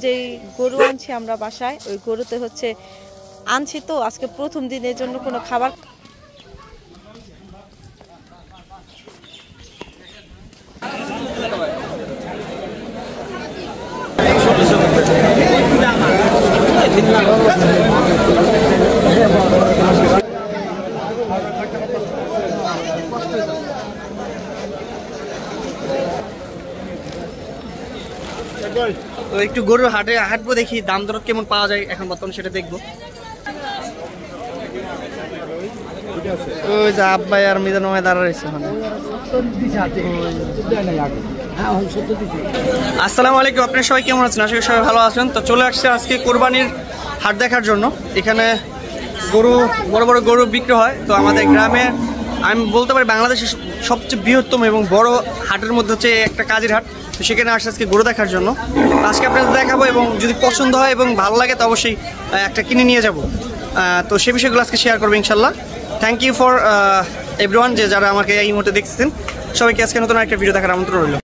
যেই গরু আনছি আমরা বাসায়, ওই গরুতে হচ্ছে আনছি তো আজকে প্রথম দিনের জন্য কোনো খাবার। তো একটু গরুর হাটে হাঁটবো, দেখি দাম দর কেমন পাওয়া যায় এখন বর্তমানে সেটা দেখবো। ওই যে আব্বাই আর মিজান মামায় দাঁড়া রয়েছে ওখানে। আসসালামু আলাইকুম, আপনারা সবাই কেমন আছেন? আশা করি সবাই ভালো আছেন। তো চলে আসছে আজকে কোরবানির হাট দেখার জন্য। এখানে গরু, বড় বড় গরু বিক্রি হয়। তো আমাদের গ্রামে আমি বলতে পারি বাংলাদেশের সবচেয়ে বৃহত্তম এবং বড় হাটের মধ্যে হচ্ছে একটা কাজের হাট। তো সেখানে আসছে আজকে গরু দেখার জন্য। আজকে আপনাদের দেখাবো এবং যদি পছন্দ হয় এবং ভালো লাগে তো অবশ্যই একটা কিনে নিয়ে যাব। তো সেই বিষয়গুলো আজকে শেয়ার করবো ইনশাল্লাহ। থ্যাংক ইউ ফর এভরিওয়ান, যে যারা আমাকে এই মুহূর্তে দেখছেন সবাইকে আজকে নতুন একটা ভিডিও দেখার আমন্ত্রণ রইল।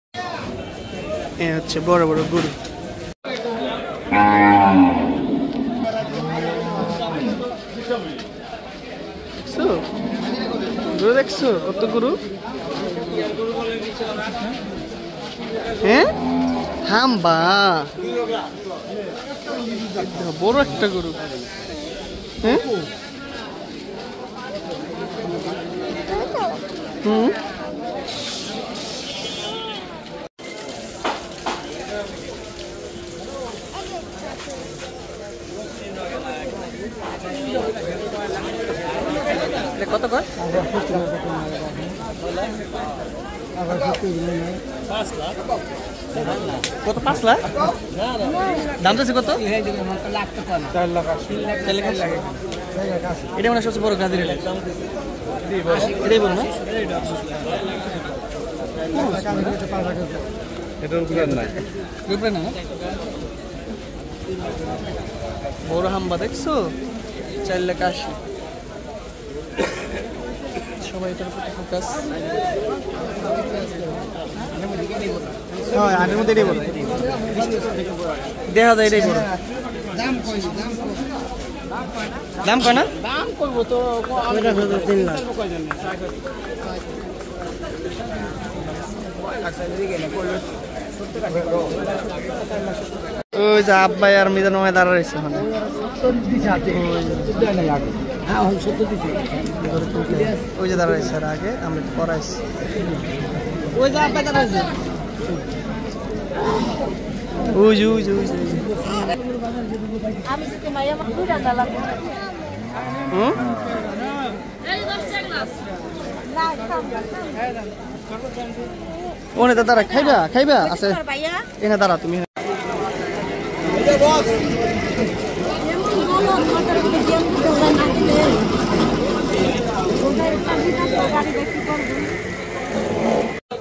এ হচ্ছে বড় বড় গরু। গরু দেখছো কত গরু? হ্যাঁ, হাম্বা বড় একটা গরু। হ্যাঁ, হুম, কত কর? কত? 5 লাখ দাম চাইছে কত? 4 লাখ 80। এটা মানে সবচেয়ে বড় গাড়ি। এটাই বল না, বড় হাম্বা দেখছো? 4 লাখ 80। সবাই এটার উপর ফোকাস। হ্যাঁ, আনের মধ্যে এটাই বড় দেখা যায়। এটাই বড়। দাম কয় না? দাম করবো তো 3 লাখ। ওই যে আব্বাই আর মিজান মামায় দাঁড়া রয়েছে ওখানে। ওই যে দাঁড়া রয়েছে, আর আগে আমরা একটু পড়াইছি। ওই যে আব্বাই দাঁড়া রয়েছে। ওই যে ওই যে ওই যে ওনে দাঁড়া, খাইবা খাইবা আছে এনে দাঁড়া তুমি।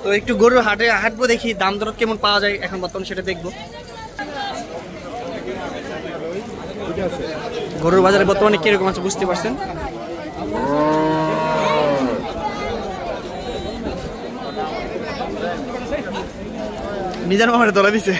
তো একটু গরুর হাটে হাঁটবো, দেখি দাম দর কেমন পাওয়া যায় এখন বর্তমানে সেটা দেখবো। গরুর বাজারে বর্তমানে কিরকম আছে বুঝতে পারছেন। মিজান মামারে তোলা দিছে।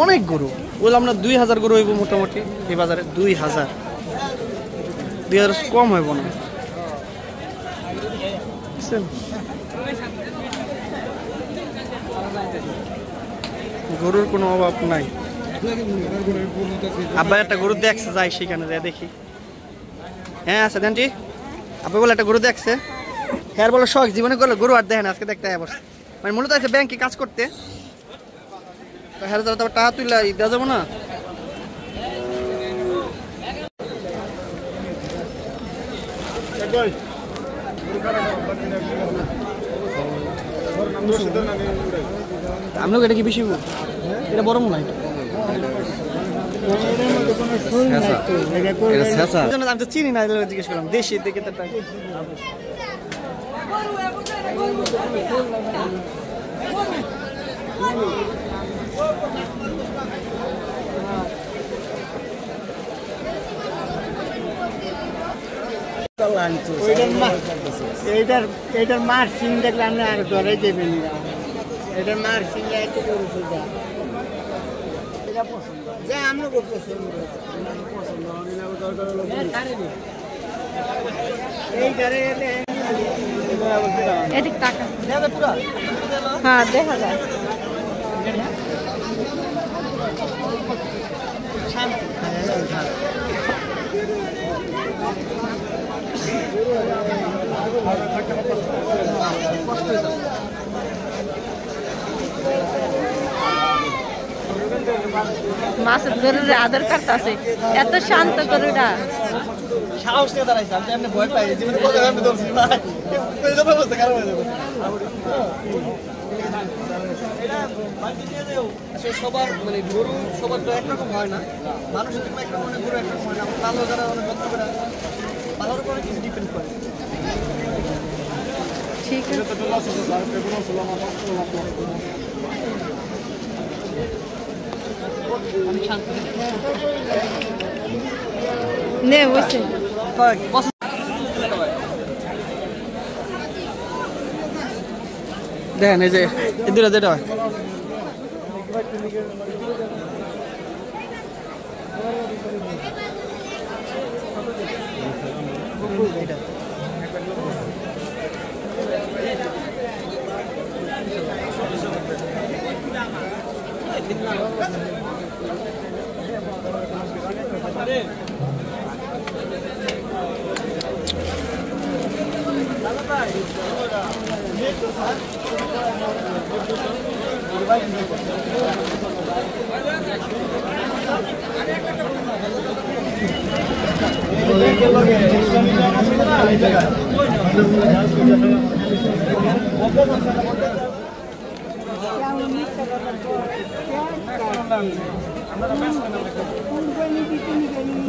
অনেক গরু বললাম না, 2000 গরু হইব মোটামুটি এই বাজারে। 2000 কম হইব না। গরুর কোনো অভাব নাই। আব্বা একটা গরু দেখছে, যাই সেখানে যাই দেখি। হ্যাঁ আছে দেনটি। আব্বা বলে একটা গরু দেখছে, হ্যাঁ বলো শখ জীবনে করলে গরু আর দেখেন, আজকে দেখতে বসে। মানে মূলত আছে ব্যাংকে কাজ করতে, তো হ্যাঁ তারপর টাকা তুললে দেওয়া যাবো না। আমলোক এটা কি বেশি? এটা বড় মনে হয়। আমি তো চিনি না, জিজ্ঞেস করলাম দেশি দিকে। এইটার মার সিং দেখলে আপনি আর ধরে দেবেন না। এটার মার সিং একটু গরু সোজা এটা পছন্দ যে আমরা পছন্দ এদিক টাকা হ্যাঁ দেখা যায়। মাছের গরুর আদর কার্ড আছে, এত শান্ত গরুটা। সাহস নিয়ে দাঁড়াইছে, আমি এমনি ভয় পাই জীবনে কত আমি ধরছি ভাই এই জন্য বলতে কারণ হয়ে যাবে। আসলে সবার মানে গরু সবার তো একরকম হয় না, মানুষের জন্য একরকম মানে গরু একরকম হয় না। ভালো যারা অনেক যত্ন করে ভালোর উপরে কিছু ডিপেন্ড করে। ঠিক আছে নে বসে দেখেন এই যে এই দুটো যেটা হয়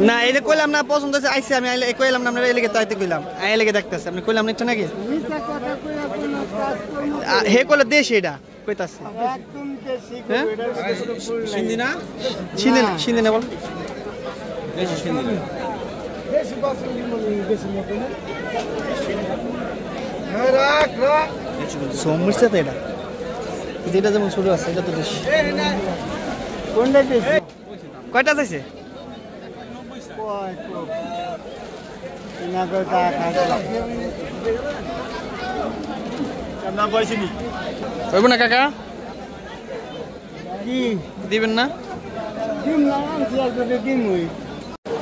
না এই যে কইলাম না পছন্দ হয়েছে আইসি আমি কইলাম না আপনারা এলাকে তাইতে কইলাম এলাকে দেখতেছে আপনি কইলাম নিচ্ছ নাকি হে কইলে দেশ এটা কইতাছে হ্যাঁ সিন্ধি না সিন্ধি না সিন্ধি না বল দেশি সিন্ধি না দেশি বাসু দেশি মতো না রাখ রাখ সমস্যা তো এটা যেটা যেমন শুরু আছে এটা তো দেশি কোনটা দেশি কয়টা চাইছে হইব না কাকা কি দিবেন না ডিম না ডিম হই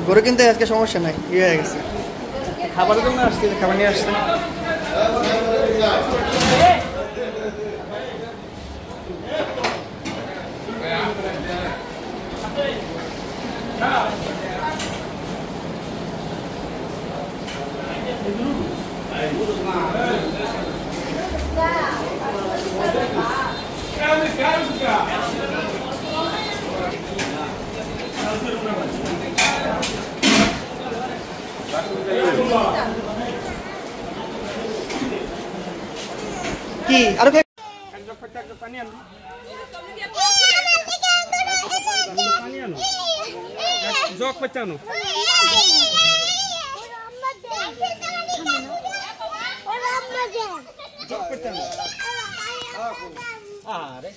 গরু কিনতে আজকে সমস্যা নাই ইয়ে হয়ে গেছে খাবারের জন্য আসছি খাবার নিয়ে আসছে কি আর পানি আনো জগ পচানো আরে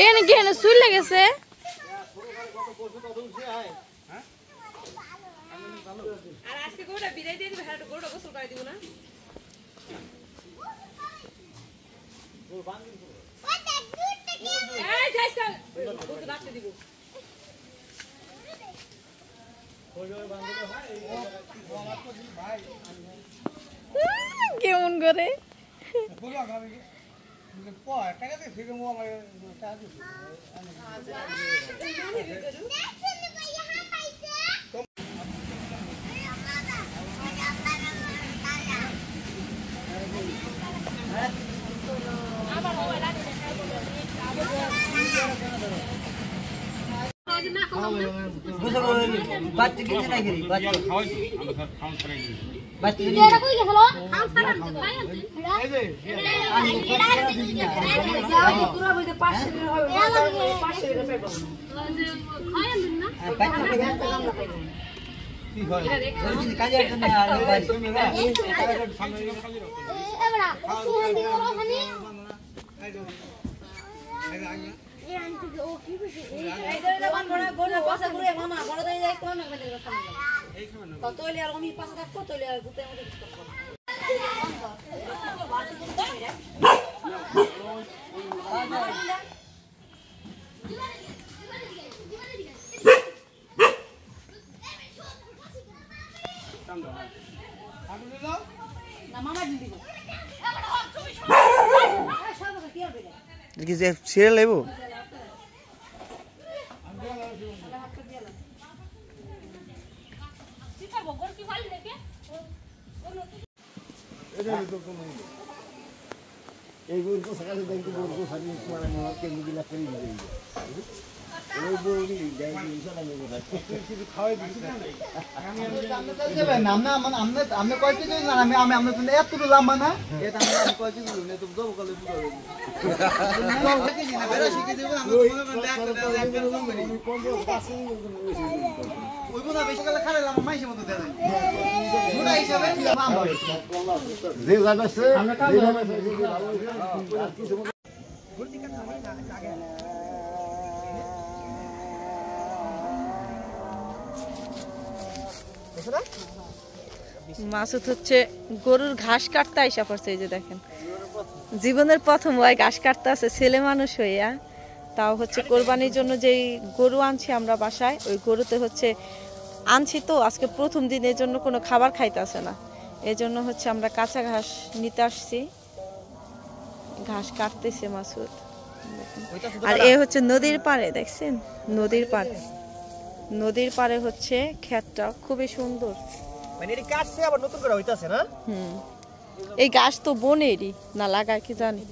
এনে কি এনে সুই লাগেছে আর আজকে গোটা বিদায় দিয়ে দিবে হাড় গোটা গোসল করে দিব না এই যাইছ কত রাখতে দিব কেমন করে বাচ্চা কিছু নাই করি বাচ্চা বাচ্চা এটা কই গেল খান সারান ভাই পুরো বইতে 500 টাকা হবে 500 টাকা পেবো খায় না বাচ্চা কি হয় যদি কাজের জন্য আর বাড়ি এবারে সুহান দিও ওখানে কি যে সিরিয়াল লেবো এই বউর সকালে দেখতে বউর সারি মানে মনকে মিলা করে দিই ওই বউরি যাই ইনশাআল্লাহ নেব কিছু খাওয়াই দিছি আমরা মানে আমরা কয়টি দিন আমি আমি আমরা তো এত লম্বা না এটা আমি কয়টি দিন না তো দব কলে পুরো বেরা শিখে দেব আমরা ওই বনা বেশি কালে খালে লাম মাইছে মতো দেয় মোটা হিসাবে আমরা যে লাগাছে আমরা কাজ মাসুদ হচ্ছে গরুর ঘাস কাটতে আইসা পড়ছে, এই যে দেখেন জীবনের প্রথম ওই ঘাস কাটতে আছে ছেলে মানুষ হইয়া, তাও হচ্ছে কোরবানির জন্য যেই গরু আনছি আমরা বাসায়, ওই গরুতে হচ্ছে আনছি তো আজকে প্রথম দিনের জন্য কোনো খাবার খাইতেছে না, এই জন্য হচ্ছে আমরা কাঁচা ঘাস নিতে আসছি, ঘাস কাটতেছে মাসুদ। আর এ হচ্ছে নদীর পাড়ে, দেখছেন নদীর পাড়ে হচ্ছে ক্ষেতটা খুবই সুন্দর। মানে এটি কাটছে আবার নতুন করে হইতাছে না? এই গাছ তো বনেরই না, লাগায় কি জানি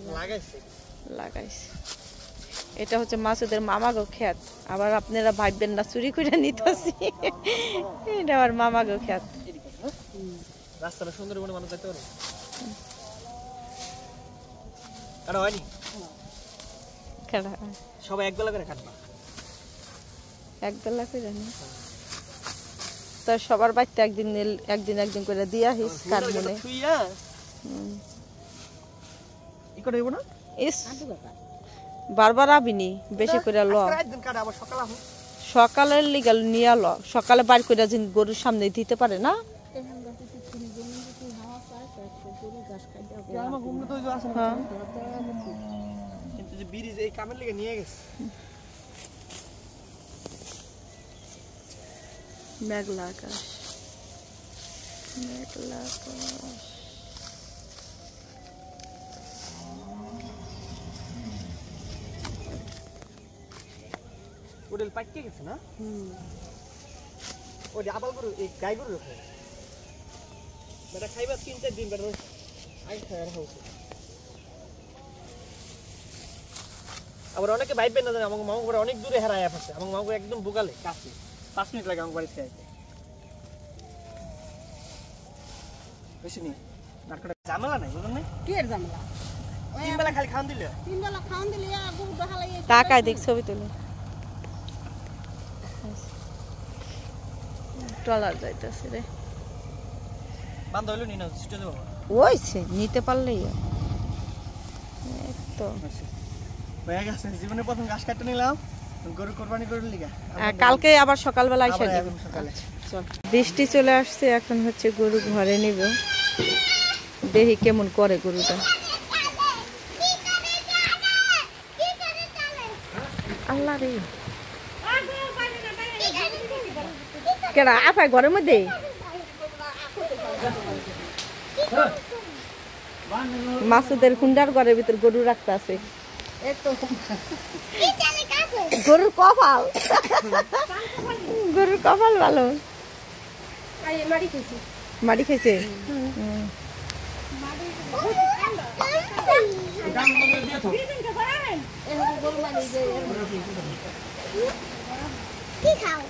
লাগাইছে। এটা হচ্ছে মাসুদের মামাগো ক্ষেত, আবার আপনারা ভাববেন না চুরি করে নিতেছি, এটা আমার মামাগো ক্ষেত। রাস্তাটা সুন্দরবনে মানুষ যেতে পারে, কাটা হয়নি সবাই এক বেলা করে কাটবা, এক বেলা করে না তো সবার বাড়িতে একদিন করে দিয়া হিস কাটবনে বারবার আবিনি বেশি করে ল সকালের লিগে নিয়ে ল, সকালে বাড়ি করে গরুর সামনে দিতে পারে না। মেঘলা আকাশ, মেঘলা আকাশ। ওডেল পাইকে গেছে না? ওই আবাল গরু, এই গাই গরু রকম বেটা খাইবা 3-4 দিন বেটা আই খাওয়ার হচ্ছে। আবার অনেকে ভাইবেন না জানেন, আমার মামু ঘরে অনেক দূরে হেরায় আছে, আমার মামু একদম বুকালে কাছে 5 মিনিট লাগে আমার বাড়ি থেকে আইতে। বেশি নি নারকটা ঝামেলা নাই, বুঝলেন না? কি এর ঝামেলা? তিন বেলা খালি খাওয়ান দিলে, গরু দেখালাই টাকায় দেখ ছবি তুলে ট্রলার যাইতেছে রে, বান্ধ হইলো নি না ছুটে দেবো ওইছে নিতে পারলেই তো। হয়ে গেছে জীবনে প্রথম ঘাস কাটতে নিলাম, গরু কোরবানি করে লিগা। কালকে আবার সকালবেলা এসে সকালে বৃষ্টি চলে আসছে, এখন হচ্ছে গরু ঘরে নিব, দেখি কেমন করে গরুটা। আল্লাহ রে কেডা আপায় ঘরের মধ্যে মাসুদের হুন্ডার ঘরের ভিতর গরু রাখতে আছে গরুর কপাল গরুর কপাল ভালো মাটি খাইছে কি খাও